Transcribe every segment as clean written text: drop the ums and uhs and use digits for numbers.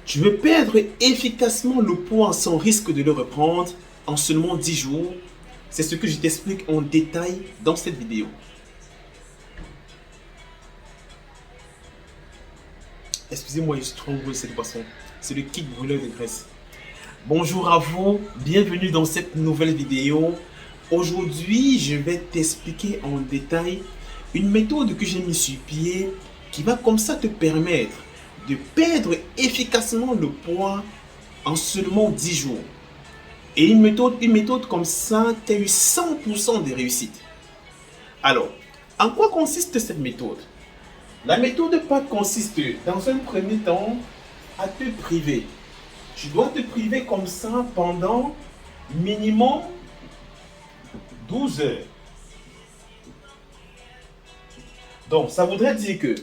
Tu veux perdre efficacement le poids sans risque de le reprendre en seulement 10 jours. C'est ce que je t'explique en détail dans cette vidéo. Excusez-moi, je suis trop brûlé cette boisson. C'est le kit brûleur de graisse. Bonjour à vous, bienvenue dans cette nouvelle vidéo. Aujourd'hui, je vais t'expliquer en détail une méthode que j'ai mise sur pied qui va comme ça te permettre de perdre efficacement le poids en seulement 10 jours. Et une méthode comme ça, tu as eu 100% de réussite. Alors, en quoi consiste cette méthode? La méthode PAC consiste dans un premier temps à te priver. Tu dois te priver comme ça pendant minimum 12 heures. Donc, ça voudrait dire que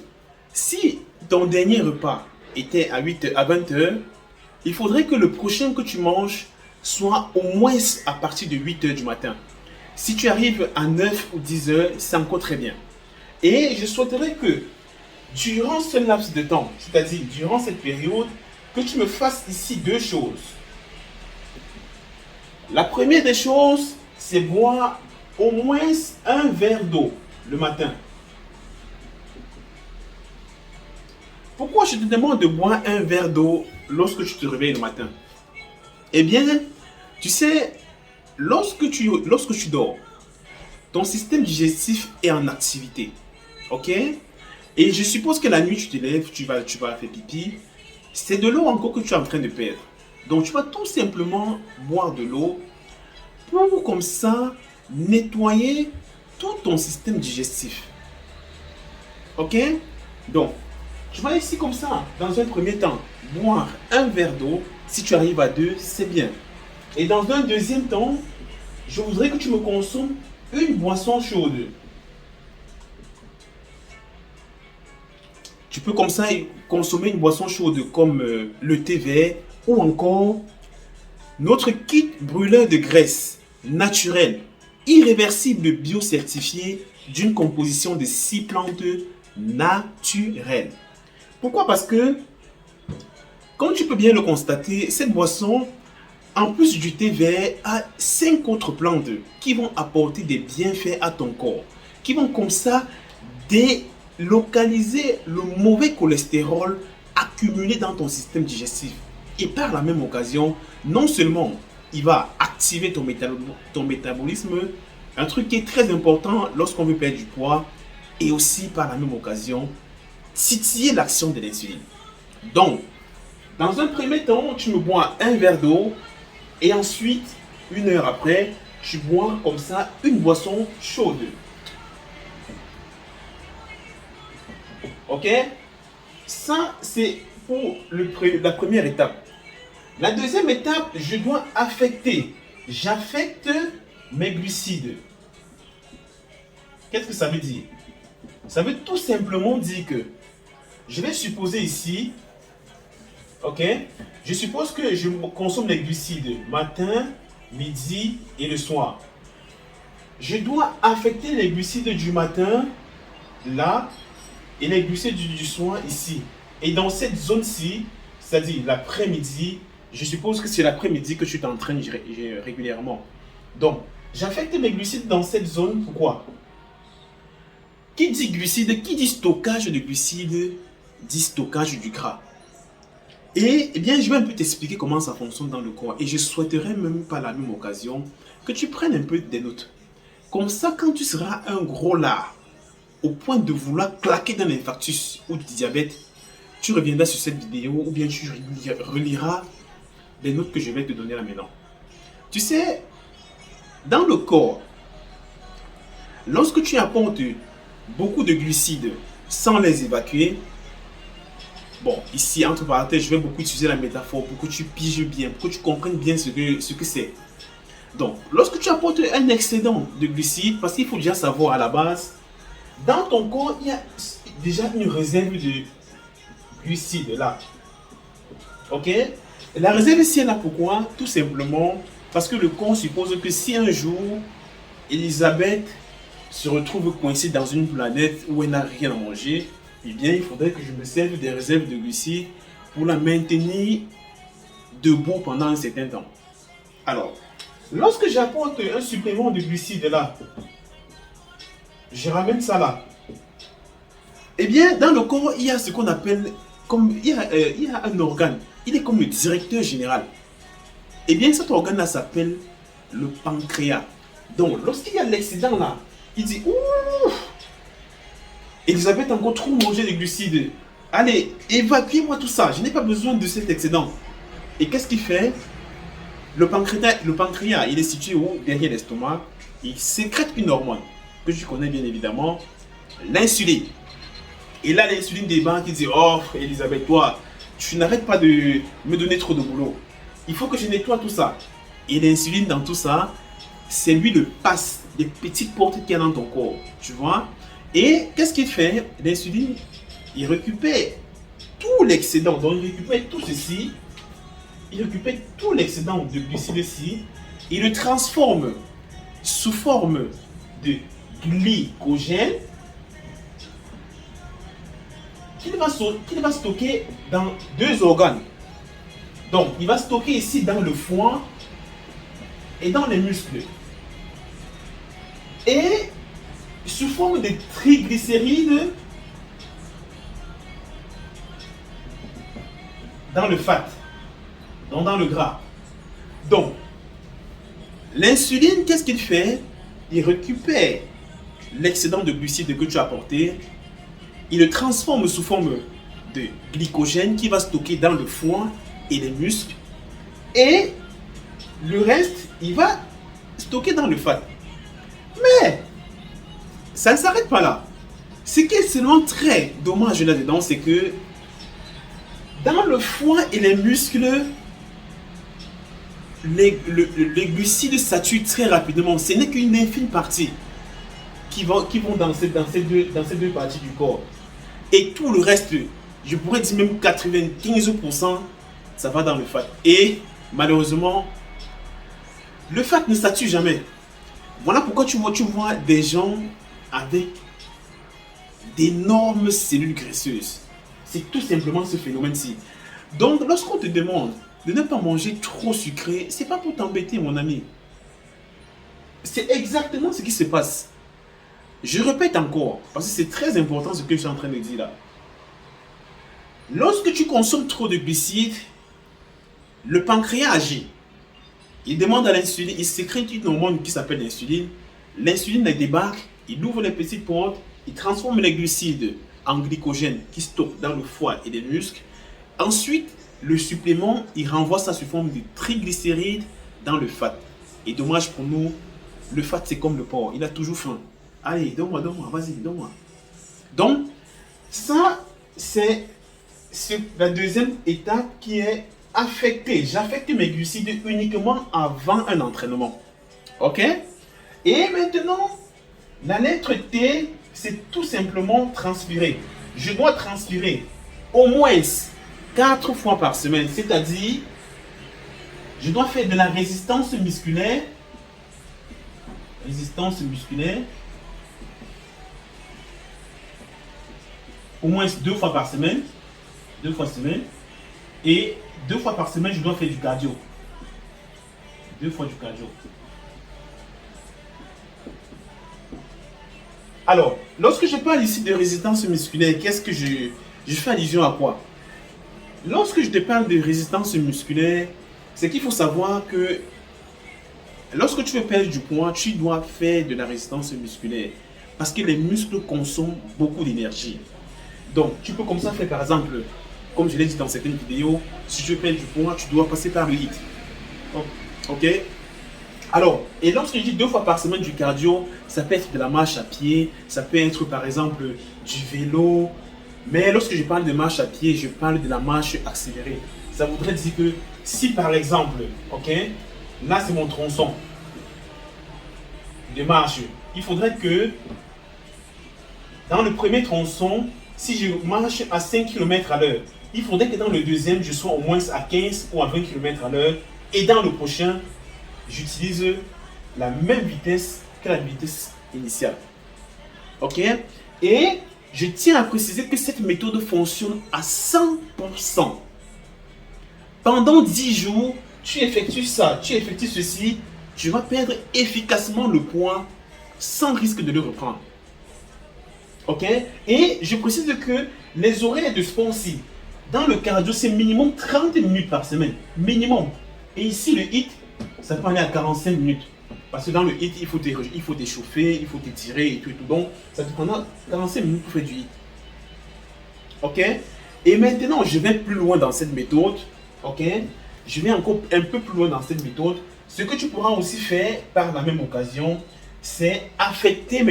si ton dernier repas était à 20 heures, il faudrait que le prochain que tu manges soit au moins à partir de 8 heures du matin. Si tu arrives à 9 ou 10 heures, c'est encore très bien. Et je souhaiterais que durant ce laps de temps, c'est-à-dire durant cette période, que tu me fasses ici deux choses. La première des choses, c'est boire au moins un verre d'eau le matin. Pourquoi je te demande de boire un verre d'eau lorsque tu te réveilles le matin? Eh bien, tu sais, lorsque tu dors, ton système digestif est en activité. Ok? Et je suppose que la nuit, tu te lèves, tu vas faire pipi. C'est de l'eau encore que tu es en train de perdre. Donc, tu vas tout simplement boire de l'eau pour comme ça nettoyer tout ton système digestif. Ok? Donc, tu vas ici comme ça, dans un premier temps, boire un verre d'eau. Si tu arrives à 2, c'est bien. Et dans un deuxième temps, je voudrais que tu me consommes une boisson chaude. Tu peux comme ça consommer une boisson chaude comme le thé vert ou encore notre kit brûleur de graisse naturel, irréversible biocertifié d'une composition de 6 plantes naturelles. Pourquoi? Parce que, comme tu peux bien le constater, cette boisson, en plus du thé vert, a 5 autres plantes qui vont apporter des bienfaits à ton corps, qui vont comme ça délocaliser le mauvais cholestérol accumulé dans ton système digestif. Et par la même occasion, non seulement il va activer ton métabolisme, un truc qui est très important lorsqu'on veut perdre du poids, et aussi par la même occasion, titiller l'action de l'insuline. Donc, dans un premier temps, tu me bois un verre d'eau et ensuite, une heure après, tu bois comme ça une boisson chaude. Ok? Ça, c'est pour la première étape. La deuxième étape, je dois j'affecte mes glucides. Qu'est-ce que ça veut dire? Ça veut tout simplement dire que je vais supposer ici, ok, je suppose que je consomme les glucides matin, midi et le soir. Je dois affecter les glucides du matin là et les glucides du soir ici. Et dans cette zone-ci, c'est-à-dire l'après-midi, je suppose que c'est l'après-midi que tu t'entraînes régulièrement. Donc, j'affecte mes glucides dans cette zone. Pourquoi? Qui dit glucides, qui dit stockage de glucides, dit stockage du gras. Et eh bien, je vais un peu t'expliquer comment ça fonctionne dans le corps. Et je souhaiterais même par la même occasion que tu prennes un peu des notes. Comme ça, quand tu seras un gros lard, au point de vouloir claquer dans l'infarctus ou du diabète, tu reviendras sur cette vidéo ou bien tu reliras les notes que je vais te donner là maintenant. Tu sais, dans le corps, lorsque tu apportes beaucoup de glucides sans les évacuer, bon, ici, entre parenthèses, je vais beaucoup utiliser la métaphore pour que tu piges bien, pour que tu comprennes bien ce que c'est. Donc, lorsque tu apportes un excédent de glucides, parce qu'il faut déjà savoir à la base, dans ton corps, il y a déjà une réserve de glucides là. Ok? La réserve ici est là pourquoi? Tout simplement parce que le corps suppose que si un jour, Elisabeth se retrouve coincée dans une planète où elle n'a rien à manger, eh bien, il faudrait que je me serve des réserves de glucides pour la maintenir debout pendant un certain temps. Alors, lorsque j'apporte un supplément de glucides là, je ramène ça là. Eh bien, dans le corps, il y a ce qu'on appelle, il y a un organe. Il est comme le directeur général. Eh bien, cet organe-là s'appelle le pancréas. Donc, lorsqu'il y a l'excédent là, il dit, ouh, Elisabeth a encore trop mangé de glucides. Allez, évacuez-moi tout ça. Je n'ai pas besoin de cet excédent. Et qu'est-ce qu'il fait? Le pancréas, il est situé où? Derrière l'estomac. Il sécrète une hormone que je connais bien évidemment, l'insuline. Et là, l'insuline débarque qui dit, oh, Elisabeth, toi, tu n'arrêtes pas de me donner trop de boulot. Il faut que je nettoie tout ça. Et l'insuline dans tout ça, c'est lui le passe des petites portes qu'il y a dans ton corps. Tu vois? Et qu'est-ce qu'il fait? L'insuline, il récupère tout l'excédent. Donc, il récupère tout ceci. Il récupère tout l'excédent de glucides ici. Il le transforme sous forme de glycogène qu'il va stocker dans deux organes. Donc, il va stocker ici dans le foie et dans les muscles. Et sous forme de triglycérides dans le fat, donc dans le gras. Donc, l'insuline, qu'est-ce qu'il fait? Il récupère l'excédent de glucides que tu as apporté, il le transforme sous forme de glycogène qui va stocker dans le foie et les muscles. Et le reste, il va stocker dans le fat. Mais ça ne s'arrête pas là. Ce qui est seulement très dommage là-dedans, c'est que dans le foie et les muscles, les glucides saturent très rapidement. Ce n'est qu'une infime partie qui vont dans ces deux parties du corps. Et tout le reste, je pourrais dire même 95%, ça va dans le fat. Et malheureusement, le fat ne sature jamais. Voilà pourquoi tu vois des gens avec d'énormes cellules graisseuses. C'est tout simplement ce phénomène-ci. Donc, lorsqu'on te demande de ne pas manger trop sucré, c'est pas pour t'embêter, mon ami. C'est exactement ce qui se passe. Je répète encore, parce que c'est très important ce que je suis en train de dire là. Lorsque tu consommes trop de glucides, le pancréas agit. Il demande à l'insuline, il sécrète une hormone qui s'appelle l'insuline. L'insuline débarque, il ouvre les petites portes, il transforme les glucides en glycogène qui stocke dans le foie et les muscles. Ensuite, le supplément, il renvoie ça sous forme de triglycérides dans le fat. Et dommage pour nous, le fat c'est comme le porc, il a toujours faim. Allez, donne-moi, vas-y, donne-moi. Donc, ça, c'est la deuxième étape qui est affectée. J'affecte mes glucides uniquement avant un entraînement. Ok? Et maintenant, la lettre T, c'est tout simplement transpirer. Je dois transpirer au moins 4 fois par semaine. C'est-à-dire, je dois faire de la résistance musculaire. Résistance musculaire. Au moins 2 fois par semaine. 2 fois semaine. Et 2 fois par semaine, je dois faire du cardio. 2 fois du cardio. Alors, lorsque je parle ici de résistance musculaire, qu'est-ce que je fais allusion à quoi? Lorsque je te parle de résistance musculaire, c'est qu'il faut savoir que lorsque tu veux perdre du poids, tu dois faire de la résistance musculaire. Parce que les muscles consomment beaucoup d'énergie. Donc, tu peux comme ça faire par exemple, comme je l'ai dit dans certaines vidéos, si tu veux perdre du poids, tu dois passer par le HIIT. Ok? Alors, et lorsque je dis 2 fois par semaine du cardio, ça peut être de la marche à pied, ça peut être par exemple du vélo. Mais lorsque je parle de marche à pied, je parle de la marche accélérée. Ça voudrait dire que si par exemple, ok, là c'est mon tronçon de marche, il faudrait que dans le premier tronçon, si je marche à 5 km à l'heure, il faudrait que dans le deuxième, je sois au moins à 15 ou à 20 km à l'heure. Et dans le prochain, j'utilise la même vitesse que la vitesse initiale. Ok? Et je tiens à préciser que cette méthode fonctionne à 100%. Pendant 10 jours, tu effectues ça, tu effectues ceci, tu vas perdre efficacement le poids sans risque de le reprendre. Ok? Et je précise que les horaires de sport-ci, dans le cardio, c'est minimum 30 minutes par semaine. Minimum. Et ici, le HIIT, ça peut aller à 45 minutes. Parce que dans le HIIT, il faut t'échauffer, il faut t'étirer et tout, et tout. Donc, ça te prendra 45 minutes pour faire du HIIT. Ok? Et maintenant, je vais plus loin dans cette méthode. Ok? Je vais encore un peu plus loin dans cette méthode. Ce que tu pourras aussi faire par la même occasion, c'est affecter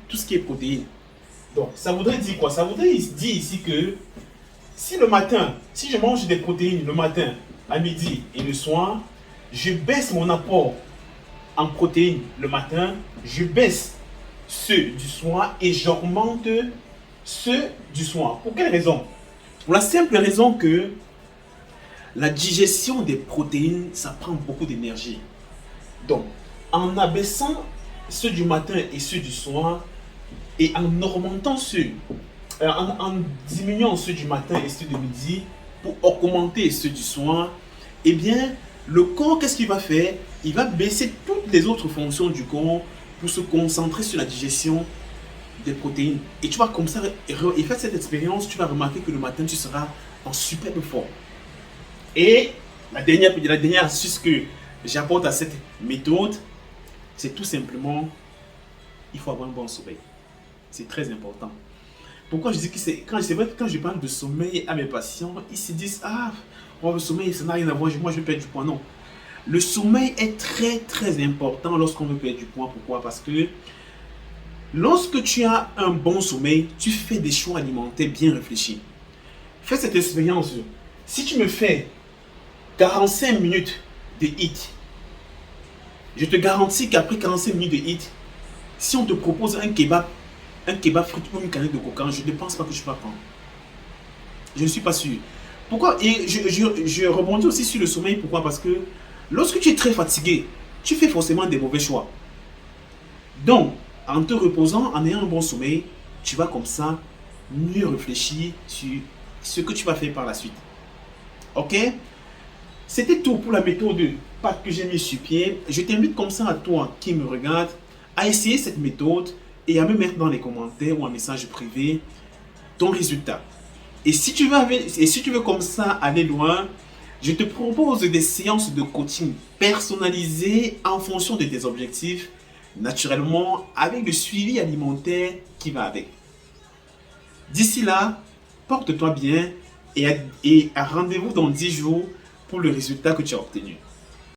tout ce qui est protéines. Donc, ça voudrait dire quoi? Ça voudrait dire ici que si le matin, si je mange des protéines le matin, à midi et le soir, je baisse mon apport en protéines le matin, je baisse ceux du soir et j'augmente ceux du soir. Pour quelle raison? Pour la simple raison que la digestion des protéines, ça prend beaucoup d'énergie. Donc, en abaissant ceux du matin et ceux du soir, et en augmentant en diminuant ceux du matin et ceux de midi, pour augmenter ceux du soir, eh bien, le corps, qu'est-ce qu'il va faire? Il va baisser toutes les autres fonctions du corps pour se concentrer sur la digestion des protéines. Et tu vas comme ça, et faire cette expérience, tu vas remarquer que le matin, tu seras en superbe forme. Et la dernière astuce que j'apporte à cette méthode, c'est tout simplement, il faut avoir un bon sommeil. C'est très important. Pourquoi je dis que c'est vrai que quand je parle de sommeil à mes patients, ils se disent, ah, oh, le sommeil, ça n'a rien à voir, moi je vais perdre du poids. Non. Le sommeil est très très important lorsqu'on veut perdre du poids. Pourquoi? Parce que lorsque tu as un bon sommeil, tu fais des choix alimentaires bien réfléchis. Fais cette expérience. Si tu me fais 45 minutes de HIIT, je te garantis qu'après 45 minutes de HIIT, si on te propose un kebab frites ou une canette de coca, je ne pense pas que je peux prendre. Je ne suis pas sûr. Pourquoi? Et je rebondis aussi sur le sommeil. Pourquoi? Parce que lorsque tu es très fatigué, tu fais forcément des mauvais choix. Donc, en te reposant, en ayant un bon sommeil, tu vas comme ça mieux réfléchir sur ce que tu vas faire par la suite. Ok? C'était tout pour la méthode de pâtes que j'ai mis sur pied. Je t'invite comme ça à toi qui me regarde à essayer cette méthode et à me mettre dans les commentaires ou en message privé ton résultat. Et si tu veux comme ça aller loin, je te propose des séances de coaching personnalisées en fonction de tes objectifs, naturellement avec le suivi alimentaire qui va avec. D'ici là, porte-toi bien et à rendez-vous dans 10 jours pour le résultat que tu as obtenu.